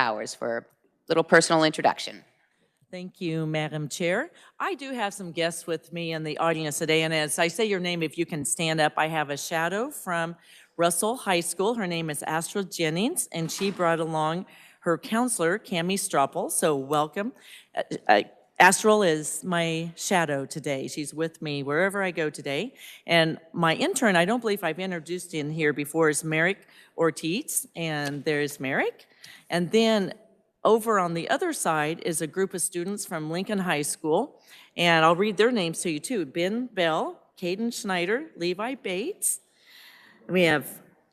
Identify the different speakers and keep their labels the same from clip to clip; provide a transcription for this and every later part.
Speaker 1: Bowers for a little personal introduction.
Speaker 2: Thank you, Madam Chair. I do have some guests with me in the audience today, and as I say your name, if you can stand up, I have a shadow from Russell High School. Her name is Astral Jennings, and she brought along her counselor, Cammie Stroppel, so welcome. Astral is my shadow today. She's with me wherever I go today. And my intern, I don't believe I've introduced in here before, is Merrick Ortiz, and there's Merrick. And then over on the other side is a group of students from Lincoln High School, and I'll read their names to you too. Ben Bell, Caden Schneider, Levi Bates. We have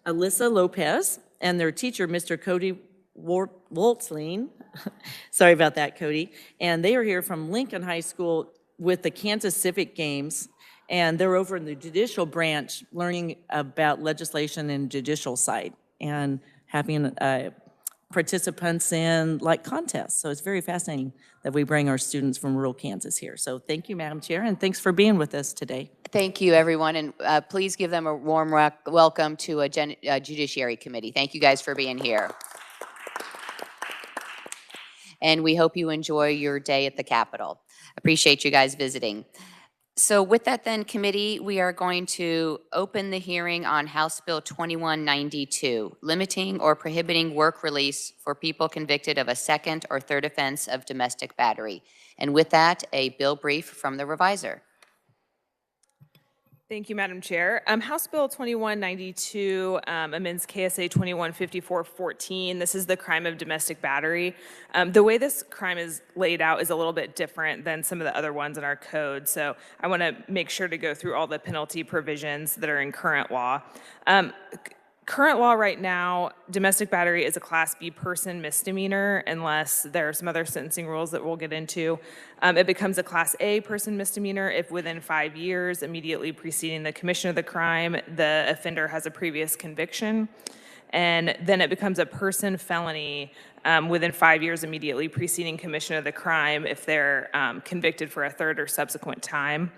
Speaker 2: Alyssa Lopez, and their teacher, Mr. Cody Woltzling. Sorry about that, Cody. And they are here from Lincoln High School with the Kansas Civic Games, and they're over in the judicial branch learning about legislation and judicial side and having participants in like contests. So it's very fascinating that we bring our students from rural Kansas here. So thank you, Madam Chair, and thanks for being with us today.
Speaker 1: Thank you, everyone, and please give them a warm welcome to a Judiciary Committee. Thank you guys for being here. And we hope you enjoy your day at the Capitol. Appreciate you guys visiting. So with that then, committee, we are going to open the hearing on House Bill 2192, limiting or prohibiting work release for people convicted of a second or third offense of domestic battery. And with that, a bill brief from the reviser.
Speaker 3: Thank you, Madam Chair. House Bill 2192 amends KSA 2154-14. This is the crime of domestic battery. The way this crime is laid out is a little bit different than some of the other ones in our code, so I want to make sure to go through all the penalty provisions that are in current law. Current law right now, domestic battery is a Class B person misdemeanor unless there are some other sentencing rules that we'll get into. It becomes a Class A person misdemeanor if within 5 years immediately preceding the commission of the crime, the offender has a previous conviction. And then it becomes a person felony within 5 years immediately preceding commission of the crime if they're convicted for a third or subsequent time.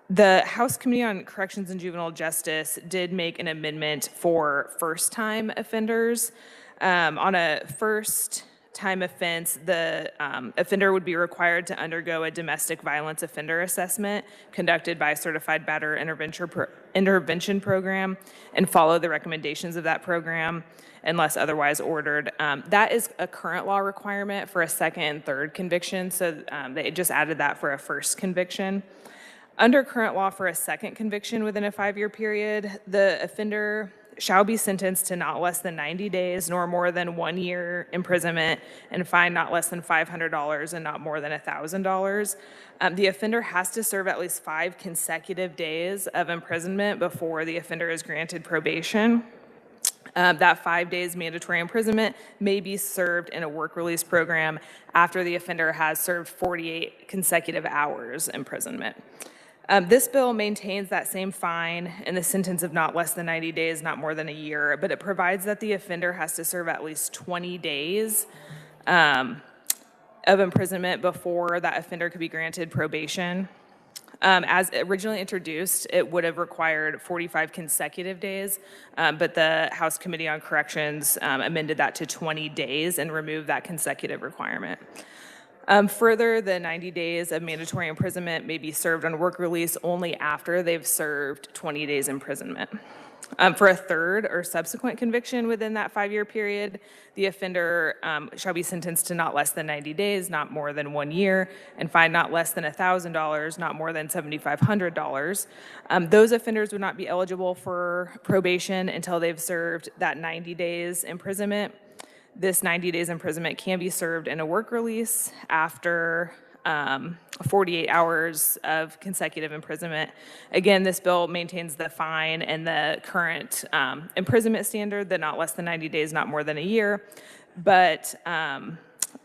Speaker 3: The House Committee on Corrections and Juvenile Justice did make an amendment for first-time offenders. On a first-time offense, the offender would be required to undergo a domestic violence offender assessment conducted by a certified batterer intervention program and follow the recommendations of that program unless otherwise ordered. That is a current law requirement for a second and third conviction, so they just added that for a first conviction. Under current law for a second conviction within a 5-year period, the offender shall be sentenced to not less than 90 days nor more than 1 year imprisonment and fined not less than $500 and not more than $1,000. The offender has to serve at least 5 consecutive days of imprisonment before the offender is granted probation. That 5 days mandatory imprisonment may be served in a work release program after the offender has served 48 consecutive hours imprisonment. This bill maintains that same fine and the sentence of not less than 90 days, not more than a year, but it provides that the offender has to serve at least 20 days of imprisonment before that offender could be granted probation. As originally introduced, it would have required 45 consecutive days, but the House Committee on Corrections amended that to 20 days and removed that consecutive requirement. Further, the 90 days of mandatory imprisonment may be served on work release only after they've served 20 days imprisonment. For a third or subsequent conviction within that 5-year period, the offender shall be sentenced to not less than 90 days, not more than 1 year, and fined not less than $1,000, not more than $7,500. Those offenders would not be eligible for probation until they've served that 90 days imprisonment. This 90 days imprisonment can be served in a work release after 48 hours of consecutive imprisonment. Again, this bill maintains the fine and the current imprisonment standard, the not less than 90 days, not more than a year, but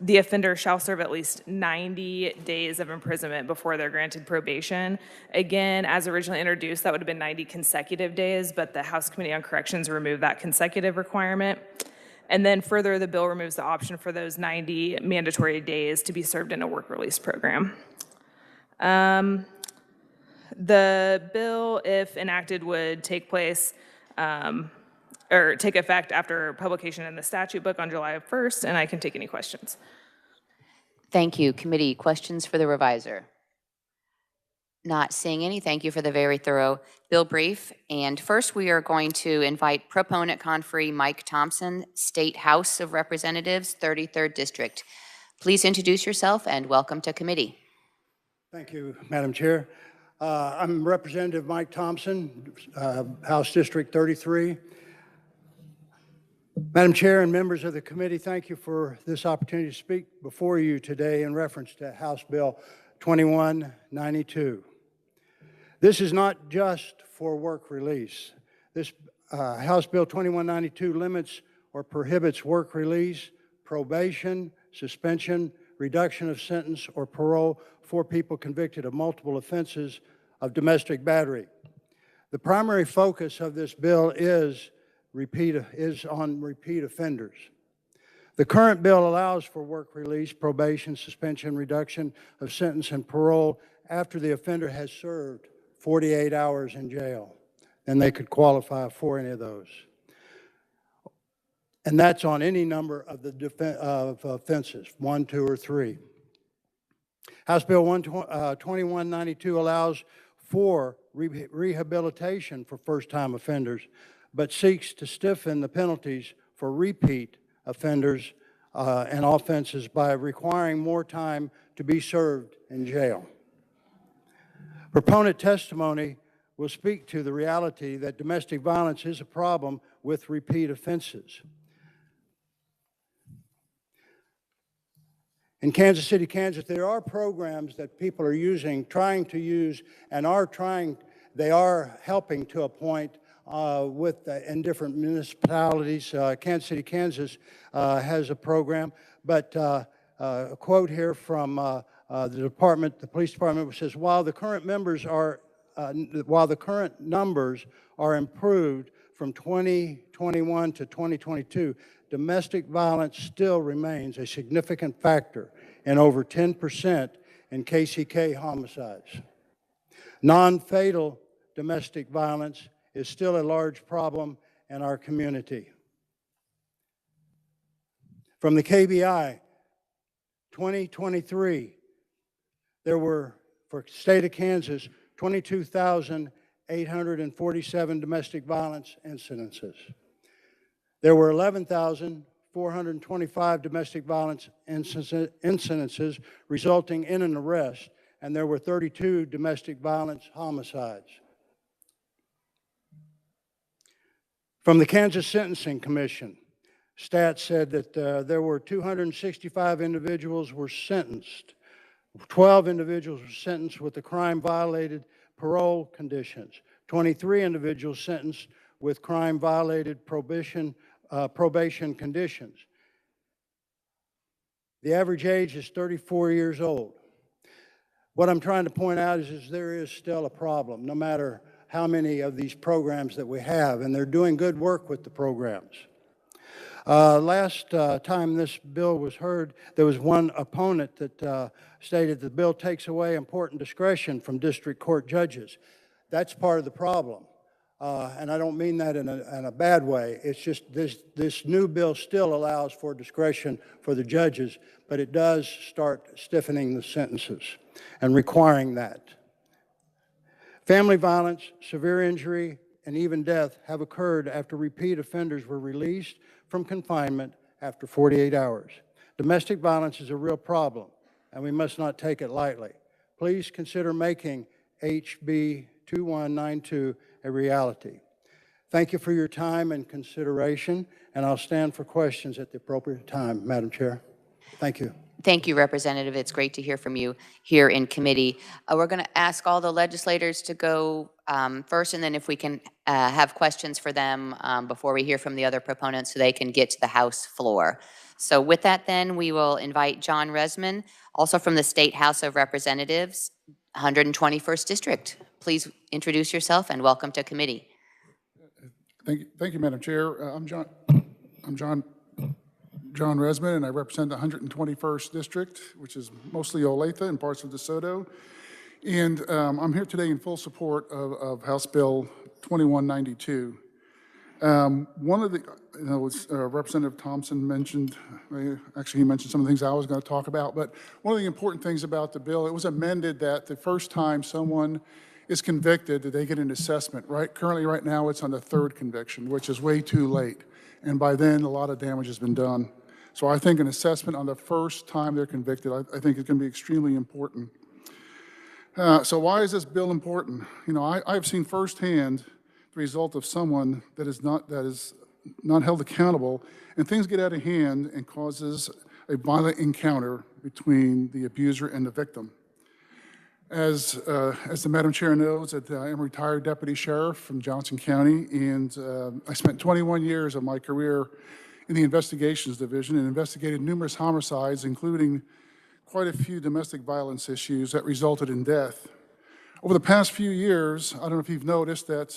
Speaker 3: the offender shall serve at least 90 days of imprisonment before they're granted probation. Again, as originally introduced, that would have been 90 consecutive days, but the House Committee on Corrections removed that consecutive requirement. And then further, the bill removes the option for those 90 mandatory days to be served in a work release program. The bill, if enacted, would take place or take effect after publication in the statute book on July 1st, and I can take any questions.
Speaker 1: Thank you. Committee, questions for the revisor? Not seeing any. Thank you for the very thorough bill brief. And first, we are going to invite proponent conferee Mike Thompson, State House of Representatives, 33rd District. Please introduce yourself and welcome to committee.
Speaker 4: Thank you, Madam Chair. I'm Representative Mike Thompson, House District 33. Madam Chair and members of the committee, thank you for this opportunity to speak before you today in reference to House Bill 2192. This is not just for work release. This House Bill 2192 limits or prohibits work release, probation, suspension, reduction of sentence, or parole for people convicted of multiple offenses of domestic battery. The primary focus of this bill is on repeat offenders. The current bill allows for work release, probation, suspension, reduction of sentence, and parole after the offender has served 48 hours in jail, and they could qualify for any of those. And that's on any number of the offenses, 1, 2, or 3. House Bill 2192 allows for rehabilitation for first-time offenders, but seeks to stiffen the penalties for repeat offenders and offenses by requiring more time to be served in jail. Proponent testimony will speak to the reality that domestic violence is a problem with repeat offenses. In Kansas City, Kansas, there are programs that people are trying to use, and they are helping to a point in different municipalities. Kansas City, Kansas has a program, but a quote here from the police department says, while the current numbers are improved from 2021 to 2022, domestic violence still remains a significant factor in over 10% in KCK homicides. Non-fatal domestic violence is still a large problem in our community. From the KBI, 2023, there were, for the state of Kansas, 22,847 domestic violence incidences. There were 11,425 domestic violence incidences resulting in an arrest, and there were 32 domestic violence homicides. From the Kansas Sentencing Commission, stats said that there were 265 individuals were sentenced. 12 individuals were sentenced with the crime-violated parole conditions. 23 individuals sentenced with crime-violated probation conditions. The average age is 34 years old. What I'm trying to point out is there is still a problem, no matter how many of these programs that we have, and they're doing good work with the programs. Last time this bill was heard, there was one opponent that stated the bill takes away important discretion from district court judges. That's part of the problem. And I don't mean that in a bad way. It's just this new bill still allows for discretion for the judges, but it does start stiffening the sentences and requiring that. Family violence, severe injury, and even death have occurred after repeat offenders were released from confinement after 48 hours. Domestic violence is a real problem, and we must not take it lightly. Please consider making HB 2192 a reality. Thank you for your time and consideration, and I'll stand for questions at the appropriate time, Madam Chair. Thank you.
Speaker 1: Thank you, Representative. It's great to hear from you here in committee. We're going to ask all the legislators to go first, and then if we can have questions for them before we hear from the other proponents so they can get to the House floor. So with that, then, we will invite John Resman, also from the State House of Representatives, 121st District. Please introduce yourself and welcome to committee.
Speaker 5: Thank you, Madam Chair. I'm John Resman, and I represent the 121st District, which is mostly Olathe and parts of DeSoto. And I'm here today in full support of House Bill 2192. One of the, Representative Thompson mentioned, actually he mentioned some of the things I was going to talk about, but one of the important things about the bill, it was amended that the first time someone is convicted, that they get an assessment. Currently, right now, it's on the third conviction, which is way too late. And by then, a lot of damage has been done. So I think an assessment on the first time they're convicted, I think is going to be extremely important. So why is this bill important? You know, I've seen firsthand the result of someone that is not held accountable, and things get out of hand and causes a violent encounter between the abuser and the victim. As the Madam Chair knows, that I am a retired deputy sheriff from Johnson County, and I spent 21 years of my career in the investigations division and investigated numerous homicides, including quite a few domestic violence issues that resulted in death. Over the past few years, I don't know if you've noticed that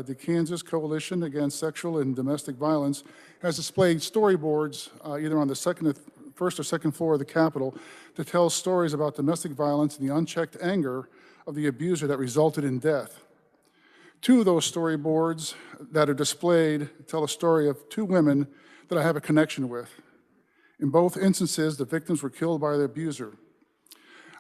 Speaker 5: the Kansas Coalition Against Sexual and Domestic Violence has displayed storyboards either on the first or second floor of the Capitol to tell stories about domestic violence and the unchecked anger of the abuser that resulted in death. Two of those storyboards that are displayed tell a story of two women that I have a connection with. In both instances, the victims were killed by the abuser.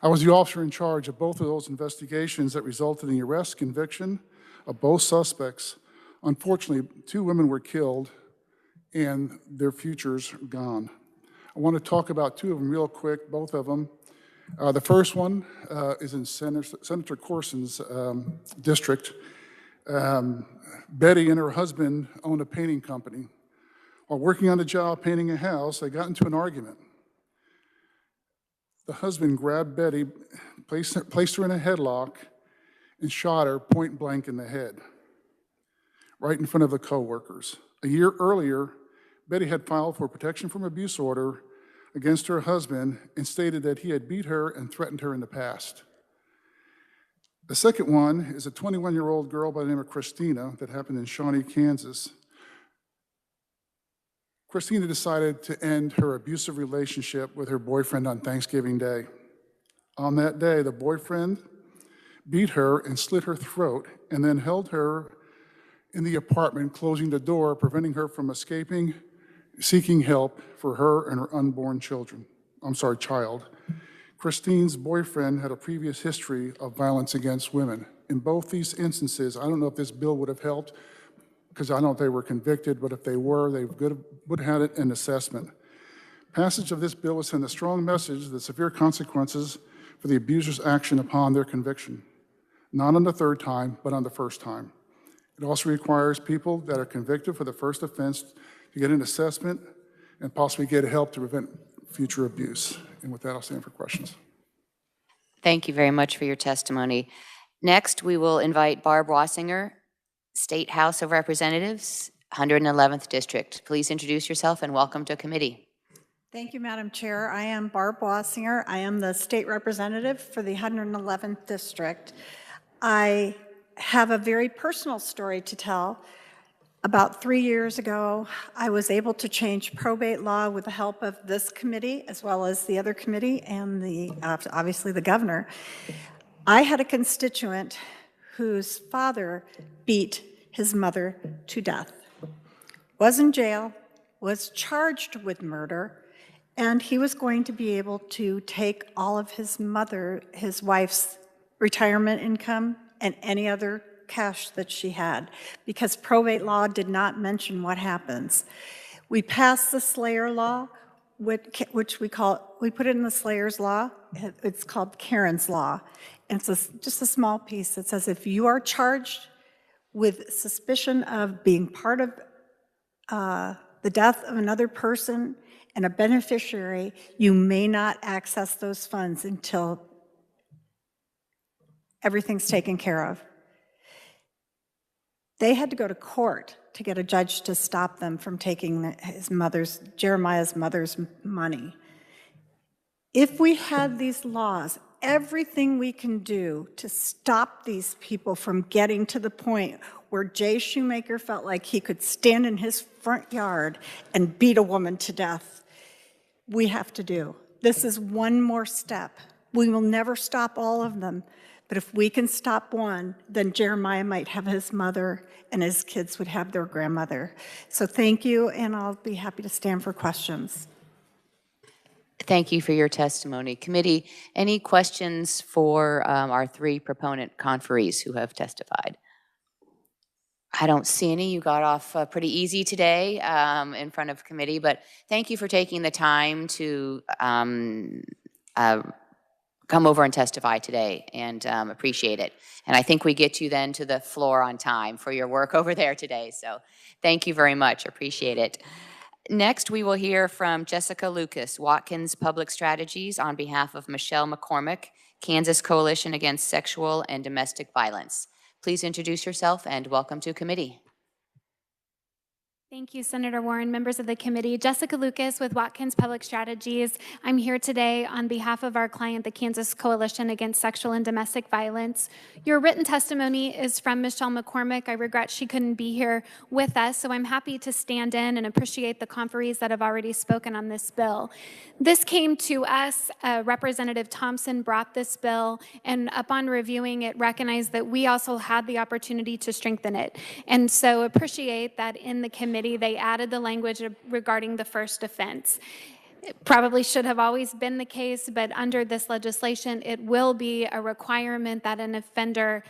Speaker 5: I was the officer in charge of both of those investigations that resulted in the arrest, conviction of both suspects. Unfortunately, two women were killed and their futures gone. I want to talk about two of them real quick, both of them. The first one is in Senator Corson's district. Betty and her husband owned a painting company. While working on the job painting a house, they got into an argument. The husband grabbed Betty, placed her in a headlock, and shot her point blank in the head, right in front of the coworkers. A year earlier, Betty had filed for a protection from abuse order against her husband and stated that he had beat her and threatened her in the past. The second one is a 21-year-old girl by the name of Christina that happened in Shawnee, Kansas. Christina decided to end her abusive relationship with her boyfriend on Thanksgiving Day. On that day, the boyfriend beat her and slit her throat and then held her in the apartment, closing the door, preventing her from escaping, seeking help for her and her unborn child. Christine's boyfriend had a previous history of violence against women. In both these instances, I don't know if this bill would have helped, because I don't know if they were convicted, but if they were, they would have had an assessment. Passage of this bill would send a strong message of the severe consequences for the abuser's action upon their conviction, not on the third time, but on the first time. It also requires people that are convicted for the first offense to get an assessment and possibly get help to prevent future abuse. And with that, I'll stand for questions.
Speaker 1: Thank you very much for your testimony. Next, we will invite Barb Wassinger, State House of Representatives, 111th District. Please introduce yourself and welcome to committee.
Speaker 6: Thank you, Madam Chair. I am Barb Wassinger. I am the state representative for the 111th District. I have a very personal story to tell. About 3 years ago, I was able to change probate law with the help of this committee, as well as the other committee and obviously the governor. I had a constituent whose father beat his mother to death, was in jail, was charged with murder, and he was going to be able to take all of his wife's retirement income and any other cash that she had, because probate law did not mention what happens. We passed the Slayer law, which we put it in the Slayer's law. It's called Karen's law. And it's just a small piece that says if you are charged with suspicion of being part of the death of another person and a beneficiary, you may not access those funds until everything's taken care of. They had to go to court to get a judge to stop them from taking Jeremiah's mother's money. If we had these laws, everything we can do to stop these people from getting to the point where Jay Shoemaker felt like he could stand in his front yard and beat a woman to death, we have to do. This is one more step. We will never stop all of them, But if we can stop one, then Jeremiah might have his mother and his kids would have their grandmother. So thank you, and I'll be happy to stand for questions.
Speaker 1: Thank you for your testimony. Committee, any questions for our three proponent conferees who have testified? I don't see any. You got off pretty easy today in front of committee, but thank you for taking the time to come over and testify today, and appreciate it. And I think we get you then to the floor on time for your work over there today. So thank you very much. Appreciate it. Next, we will hear from Jessica Lucas, Watkins Public Strategies, on behalf of Michelle McCormick, Kansas Coalition Against Sexual and Domestic Violence. Please introduce yourself and welcome to committee.
Speaker 7: Thank you, Senator Warren, members of the committee. Jessica Lucas with Watkins Public Strategies. I'm here today on behalf of our client, the Kansas Coalition Against Sexual and Domestic Violence. Your written testimony is from Michelle McCormick. I regret she couldn't be here with us, so I'm happy to stand in and appreciate the conferees that have already spoken on this bill. This came to us, Representative Thompson brought this bill, and upon reviewing it, recognized that we also had the opportunity to strengthen it. And so appreciate that in the committee, they added the language regarding the first offense. It probably should have always been the case, but under this legislation, it will be a requirement that an offender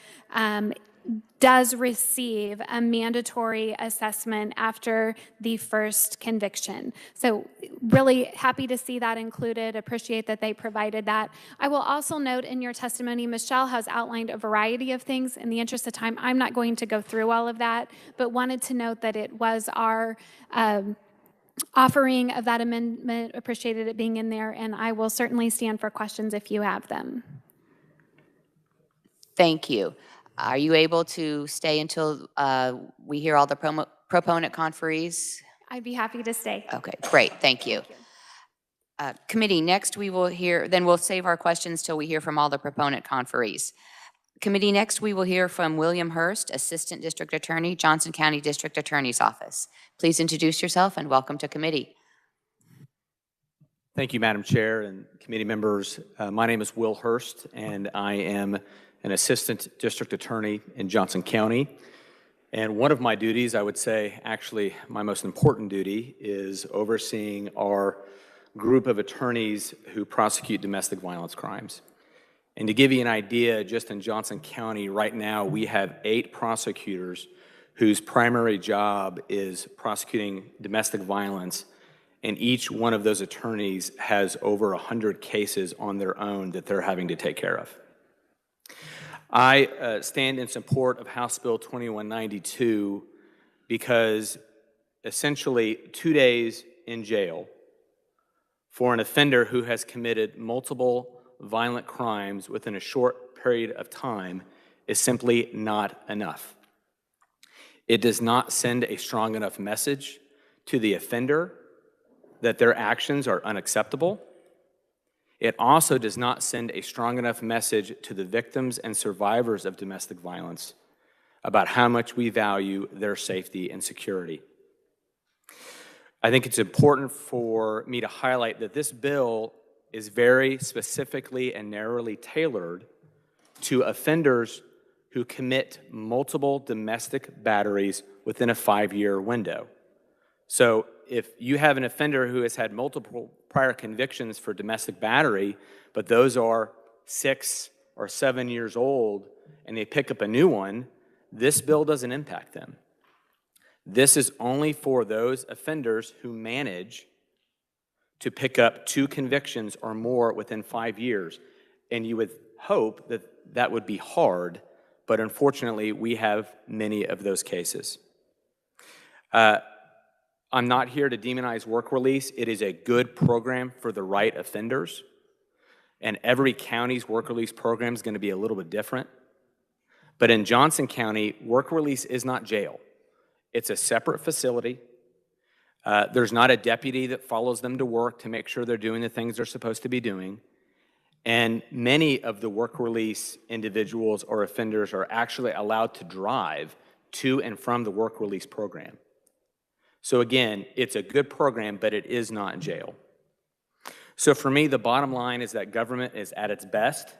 Speaker 7: does receive a mandatory assessment after the first conviction. So really happy to see that included, appreciate that they provided that. I will also note in your testimony, Michelle has outlined a variety of things. In the interest of time, I'm not going to go through all of that, but wanted to note that it was our offering of that amendment, appreciated it being in there, and I will certainly stand for questions if you have them.
Speaker 1: Thank you. Are you able to stay until we hear all the proponent conferees?
Speaker 7: I'd be happy to stay.
Speaker 1: Okay, great, thank you. Committee, next we will hear, then we'll save our questions till we hear from all the proponent conferees. Committee, next we will hear from William Hurst, Assistant District Attorney, Johnson County District Attorney's Office. Please introduce yourself and welcome to committee.
Speaker 8: Thank you, Madam Chair and committee members. My name is Will Hurst, and I am an Assistant District Attorney in Johnson County. And one of my duties, I would say, actually my most important duty, is overseeing our group of attorneys who prosecute domestic violence crimes. And to give you an idea, just in Johnson County right now, we have 8 prosecutors whose primary job is prosecuting domestic violence, and each one of those attorneys has over 100 cases on their own that they're having to take care of. I stand in support of House Bill 2192 because essentially 2 days in jail for an offender who has committed multiple violent crimes within a short period of time is simply not enough. It does not send a strong enough message to the offender that their actions are unacceptable. It also does not send a strong enough message to the victims and survivors of domestic violence about how much we value their safety and security. I think it's important for me to highlight that this bill is very specifically and narrowly tailored to offenders who commit multiple domestic batteries within a 5-year window. So if you have an offender who has had multiple prior convictions for domestic battery, but those are 6 or 7 years old, and they pick up a new one, this bill doesn't impact them. This is only for those offenders who manage to pick up 2 convictions or more within 5 years. And you would hope that that would be hard, but unfortunately, we have many of those cases. I'm not here to demonize work release. It is a good program for the right offenders, and every county's work release program is going to be a little bit different. But in Johnson County, work release is not jail. It's a separate facility. There's not a deputy that follows them to work to make sure they're doing the things they're supposed to be doing. And many of the work release individuals or offenders are actually allowed to drive to and from the work release program. So again, it's a good program, but it is not jail. So for me, the bottom line is that government is at its best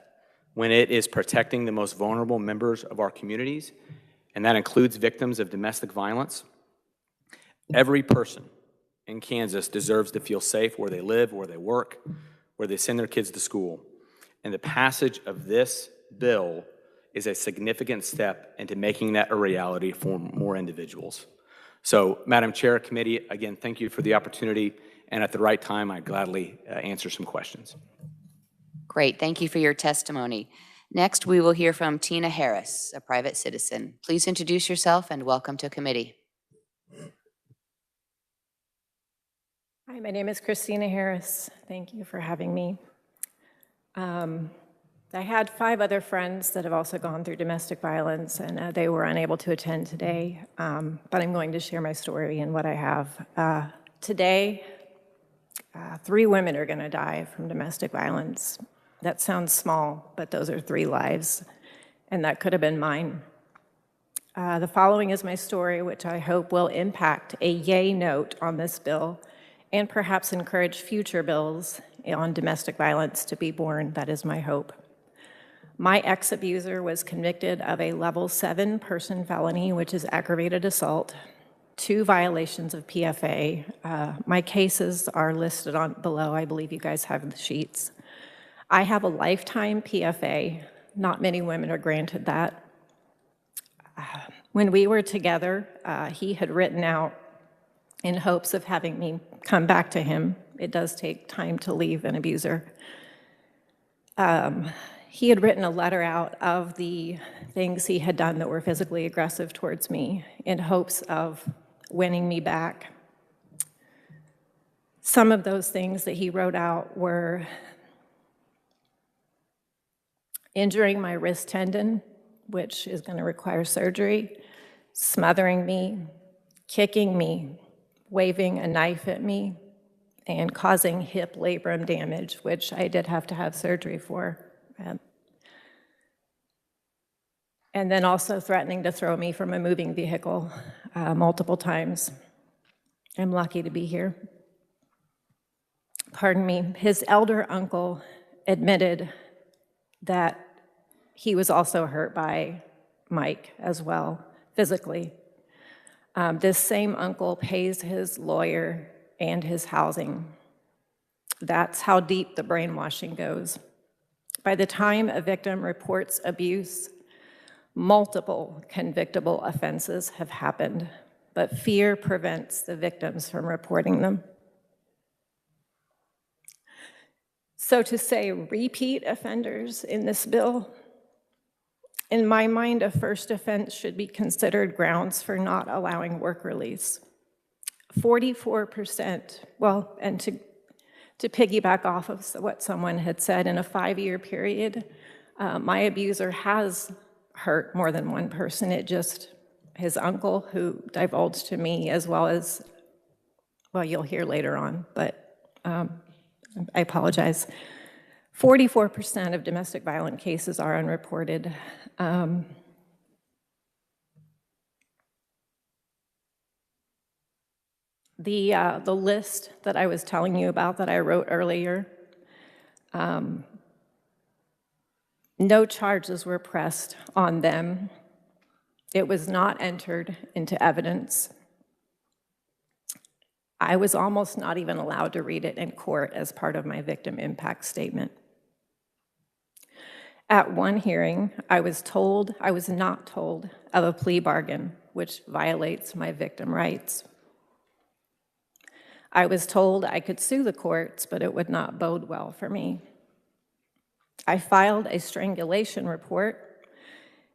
Speaker 8: when it is protecting the most vulnerable members of our communities, and that includes victims of domestic violence. Every person in Kansas deserves to feel safe where they live, where they work, where they send their kids to school. And the passage of this bill is a significant step into making that a reality for more individuals. So, Madam Chair, Committee, again, thank you for the opportunity, and at the right time, I gladly answer some questions.
Speaker 1: Great, thank you for your testimony. Next, we will hear from Tina Harris, a private citizen. Please introduce yourself and welcome to committee.
Speaker 9: Hi, my name is Christina Harris. Thank you for having me. I had 5 other friends that have also gone through domestic violence, and they were unable to attend today, but I'm going to share my story and what I have. Today, 3 women are going to die from domestic violence. That sounds small, but those are 3 lives, and that could have been mine. The following is my story, which I hope will impact a yay note on this bill and perhaps encourage future bills on domestic violence to be born. That is my hope. My ex-abuser was convicted of a level 7 person felony, which is aggravated assault, 2 violations of PFA. My cases are listed on below. I believe you guys have the sheets. I have a lifetime PFA. Not many women are granted that. When we were together, he had written out in hopes of having me come back to him. It does take time to leave an abuser. He had written a letter out of the things he had done that were physically aggressive towards me in hopes of winning me back. Some of those things that he wrote out were injuring my wrist tendon, which is going to require surgery, smothering me, kicking me, waving a knife at me, and causing hip labrum damage, which I did have to have surgery for. And then also threatening to throw me from a moving vehicle multiple times. I'm lucky to be here. Pardon me. His elder uncle admitted that he was also hurt by Mike as well, physically. This same uncle pays his lawyer and his housing. That's how deep the brainwashing goes. By the time a victim reports abuse, multiple convictable offenses have happened, but fear prevents the victims from reporting them. So to say repeat offenders in this bill, in my mind, a first offense should be considered grounds for not allowing work release. 44%, well, and to piggyback off of what someone had said, in a 5-year period, my abuser has hurt more than one person. It just, his uncle, who divulged to me, as well as, well, you'll hear later on, but I apologize. 44% of domestic violence cases are unreported. The list that I was telling you about that I wrote earlier, no charges were pressed on them. It was not entered into evidence. I was almost not even allowed to read it in court as part of my victim impact statement. At one hearing, I was not told of a plea bargain, which violates my victim rights. I was told I could sue the courts, but it would not bode well for me. I filed a strangulation report,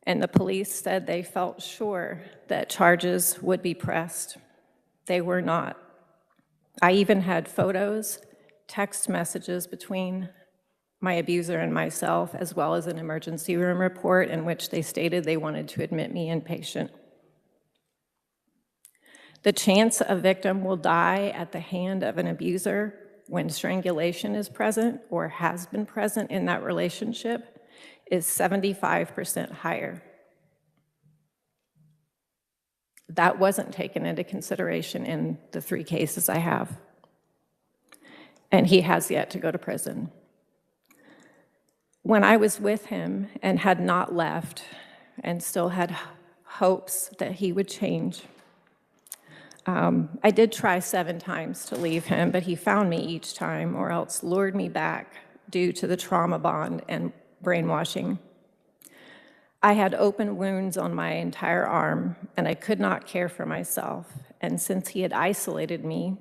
Speaker 9: and the police said they felt sure that charges would be pressed. They were not. I even had photos, text messages between my abuser and myself, as well as an emergency room report in which they stated they wanted to admit me inpatient. The chance a victim will die at the hand of an abuser when strangulation is present or has been present in that relationship is 75% higher. That wasn't taken into consideration in the 3 cases I have. And he has yet to go to prison. When I was with him and had not left and still had hopes that he would change, I did try 7 times to leave him, but he found me each time or else lured me back due to the trauma bond and brainwashing. I had open wounds on my entire arm, and I could not care for myself. And since he had isolated me,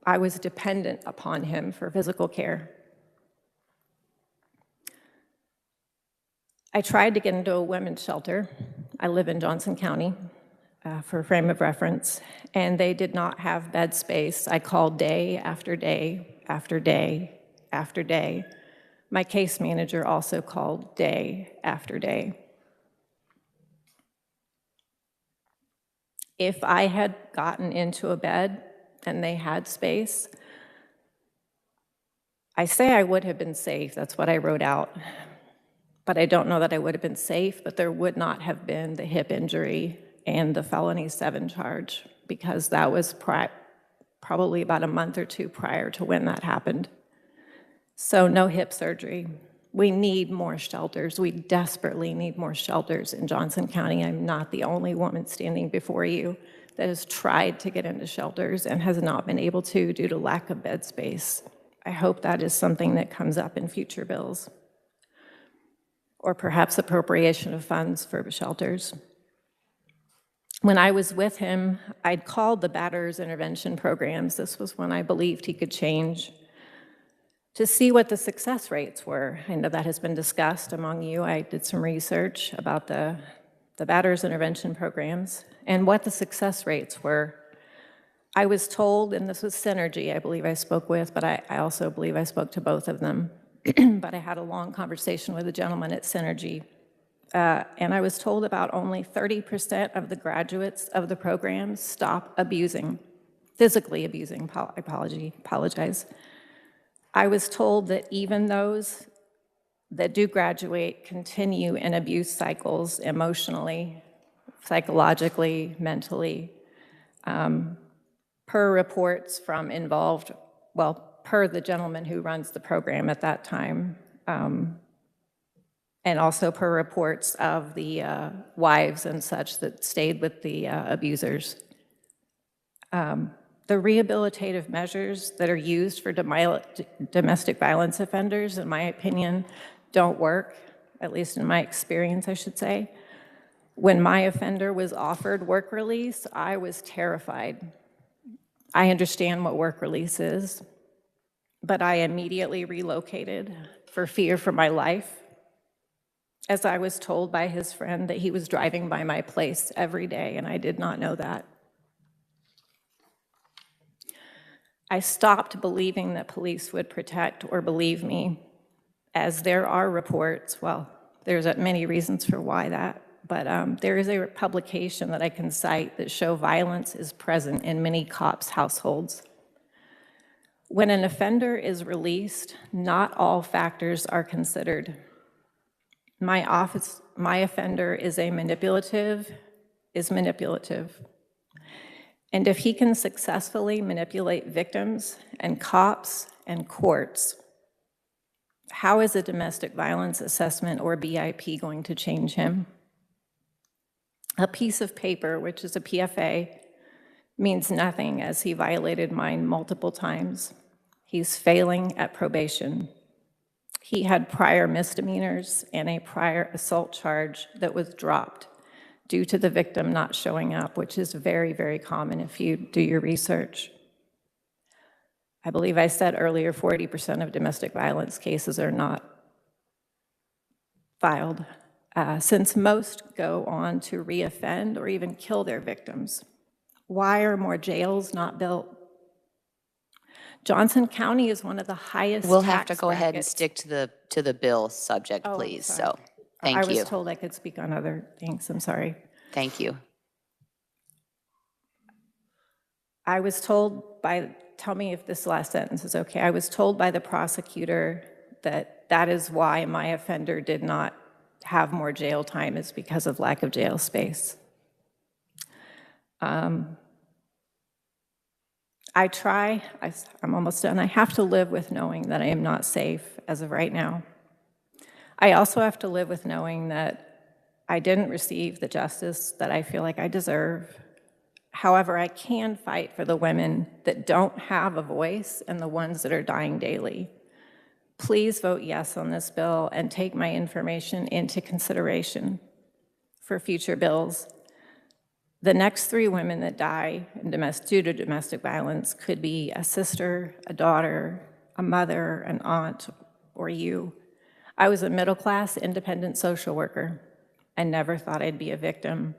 Speaker 9: I was dependent upon him for physical care. I tried to get into a women's shelter. I live in Johnson County, for a frame of reference, and they did not have bed space. I called day after day after day after day. My case manager also called day after day. If I had gotten into a bed and they had space, I say I would have been safe. That's what I wrote out. But I don't know that I would have been safe, but there would not have been the hip injury and the felony 7 charge, because that was probably about a month or 2 prior to when that happened. So no hip surgery. We need more shelters. We desperately need more shelters in Johnson County. I'm not the only woman standing before you that has tried to get into shelters and has not been able to due to lack of bed space. I hope that is something that comes up in future bills, or perhaps appropriation of funds for shelters. When I was with him, I'd called the batterers intervention programs. This was when I believed he could change, to see what the success rates were. I know that has been discussed among you. I did some research about the batterers intervention programs and what the success rates were. I was told, and this was Synergy, I believe I spoke with, but I also believe I spoke to both of them. But I had a long conversation with a gentleman at Synergy, and I was told about only 30% of the graduates of the programs stop abusing, physically abusing, apologize. I was told that even those that do graduate continue in abuse cycles emotionally, psychologically, mentally, per reports from involved, well, per the gentleman who runs the program at that time, and also per reports of the wives and such that stayed with the abusers. The rehabilitative measures that are used for domestic violence offenders, in my opinion, don't work, at least in my experience, I should say. When my offender was offered work release, I was terrified. I understand what work release is, but I immediately relocated for fear for my life, as I was told by his friend that he was driving by my place every day, and I did not know that. I stopped believing that police would protect or believe me, as there are reports, well, there's many reasons for why that, but there is a publication that I can cite that show violence is present in many cops' households. When an offender is released, not all factors are considered. My offender is manipulative. And if he can successfully manipulate victims and cops and courts, how is a domestic violence assessment or BIP going to change him? A piece of paper, which is a PFA, means nothing as he violated mine multiple times. He's failing at probation. He had prior misdemeanors and a prior assault charge that was dropped due to the victim not showing up, which is very, very common if you do your research. I believe I said earlier 40% of domestic violence cases are not filed, since most go on to reoffend or even kill their victims. Why are more jails not built? Johnson County is one of the highest
Speaker 1: We'll have to
Speaker 9: tax
Speaker 1: go ahead and
Speaker 9: brackets.
Speaker 1: stick to the bill subject,
Speaker 9: Oh,
Speaker 1: please.
Speaker 9: sorry.
Speaker 1: So, thank
Speaker 9: I
Speaker 1: you.
Speaker 9: was told I could speak on other things, I'm sorry.
Speaker 1: Thank you.
Speaker 9: I was told by, tell me if this last sentence is okay, I was told by the prosecutor that that is why my offender did not have more jail time, is because of lack of jail space. I'm almost done. I have to live with knowing that I am not safe as of right now. I also have to live with knowing that I didn't receive the justice that I feel like I deserve. However, I can fight for the women that don't have a voice and the ones that are dying daily. Please vote yes on this bill and take my information into consideration for future bills. The next 3 women that die due to domestic violence could be a sister, a daughter, a mother, an aunt, or you. I was a middle-class independent social worker. I never thought I'd be a victim.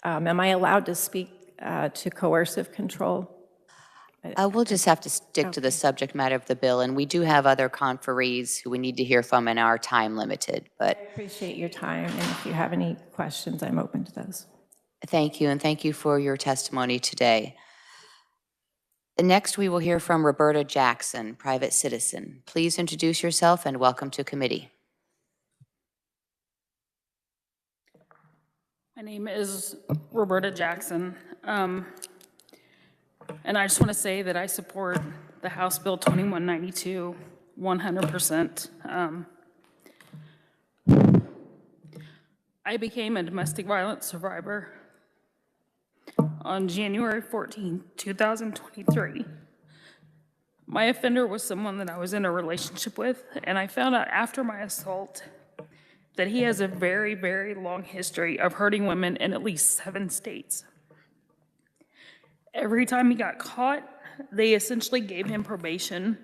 Speaker 9: Am I allowed to speak to coercive control?
Speaker 1: We'll just have to stick to the subject matter of the bill, and we do have other conferees who we need to hear from, and our time limited, but
Speaker 9: I appreciate your time, and if you have any questions, I'm open to those.
Speaker 1: thank you, and thank you for your testimony today. Next, we will hear from Roberta Jackson, private citizen. Please introduce yourself and welcome to committee.
Speaker 10: My name is Roberta Jackson, and I just want to say that I support the House Bill 2192 100%. I became a domestic violence survivor on January 14, 2023. My offender was someone that I was in a relationship with, and I found out after my assault that he has a very, very long history of hurting women in at least 7 states. Every time he got caught, they essentially gave him probation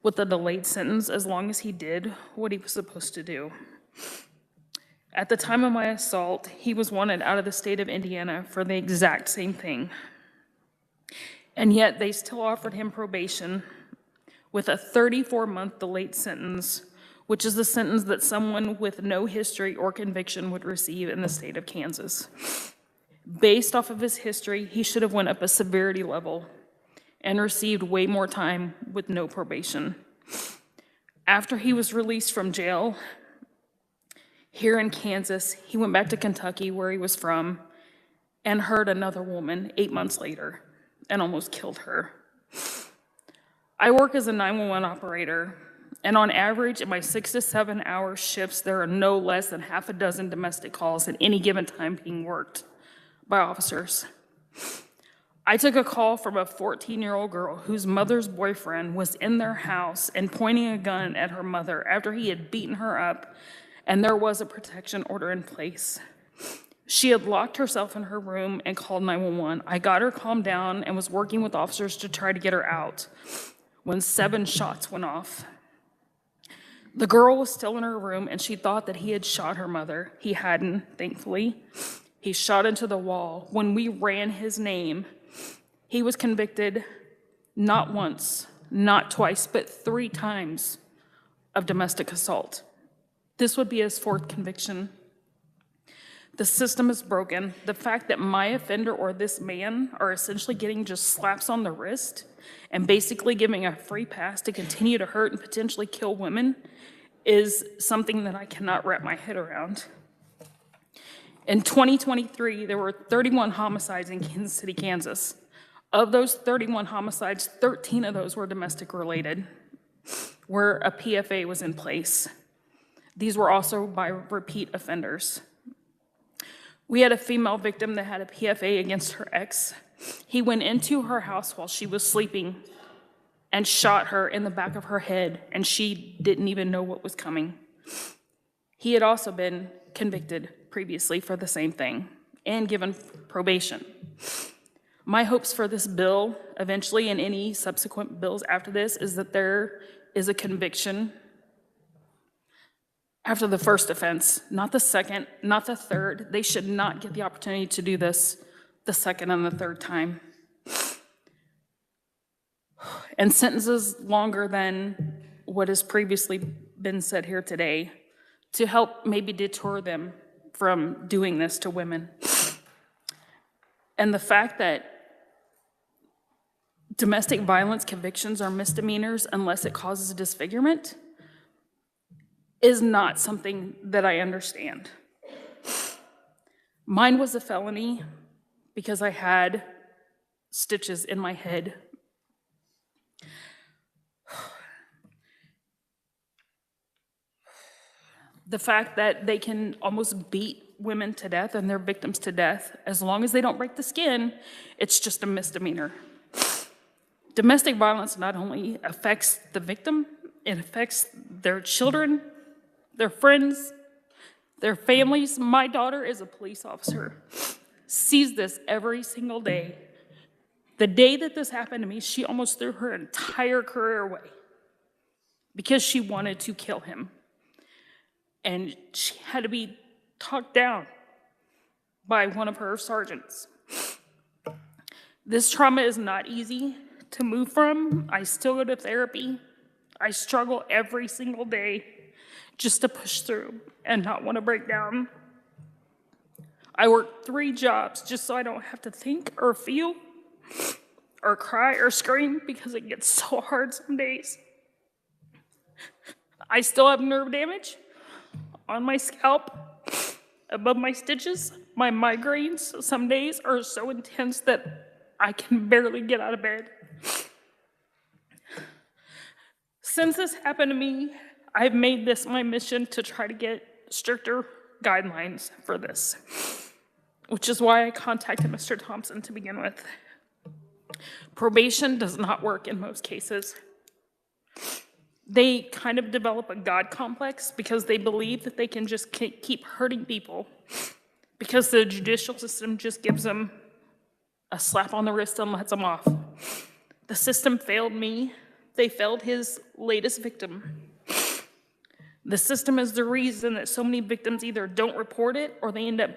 Speaker 10: with a delayed sentence as long as he did what he was supposed to do. At the time of my assault, he was wanted out of the state of Indiana for the exact same thing. And yet they still offered him probation with a 34-month delayed sentence, which is the sentence that someone with no history or conviction would receive in the state of Kansas. Based off of his history, he should have went up a severity level and received way more time with no probation. After he was released from jail here in Kansas, he went back to Kentucky, where he was from, and hurt another woman 8 months later and almost killed her. I work as a 911 operator, and on average, in my 6 to 7 hour shifts, there are no less than half a dozen domestic calls at any given time being worked by officers. I took a call from a 14-year-old girl whose mother's boyfriend was in their house and pointing a gun at her mother after he had beaten her up, and there was a protection order in place. She had locked herself in her room and called 911. I got her calmed down and was working with officers to try to get her out when 7 shots went off. The girl was still in her room, and she thought that he had shot her mother. He hadn't, thankfully. He shot into the wall. When we ran his name, he was convicted not once, not twice, but 3 times of domestic assault. This would be his 4th conviction. The system is broken. The fact that my offender or this man are essentially getting just slaps on the wrist and basically giving a free pass to continue to hurt and potentially kill women is something that I cannot wrap my head around. In 2023, there were 31 homicides in Kansas City, Kansas. Of those 31 homicides, 13 of those were domestic related, where a PFA was in place. These were also by repeat offenders. We had a female victim that had a PFA against her ex. He went into her house while she was sleeping and shot her in the back of her head, and she didn't even know what was coming. He had also been convicted previously for the same thing and given probation. My hopes for this bill, eventually, and any subsequent bills after this, is that there is a conviction after the first offense, not the second, not the third. They should not get the opportunity to do this the second and the third time. And sentences longer than what has previously been said here today to help maybe deter them from doing this to women. And the fact that domestic violence convictions are misdemeanors unless it causes disfigurement is not something that I understand. Mine was a felony because I had stitches in my head. The fact that they can almost beat women to death and their victims to death, as long as they don't break the skin, it's just a misdemeanor. Domestic violence not only affects the victim, it affects their children, their friends, their families. My daughter is a police officer, sees this every single day. The day that this happened to me, she almost threw her entire career away because she wanted to kill him. And she had to be talked down by one of her sergeants. This trauma is not easy to move from. I still go to therapy. I struggle every single day just to push through and not want to break down. I work 3 jobs just so I don't have to think or feel or cry or scream because it gets so hard some days. I still have nerve damage on my scalp, above my stitches. My migraines some days are so intense that I can barely get out of bed. Since this happened to me, I've made this my mission to try to get stricter guidelines for this, which is why I contacted Mr. Thompson to begin with. Probation does not work in most cases. They kind of develop a God complex because they believe that they can just keep hurting people because the judicial system just gives them a slap on the wrist and lets them off. The system failed me. They failed his latest victim. The system is the reason that so many victims either don't report it or they end up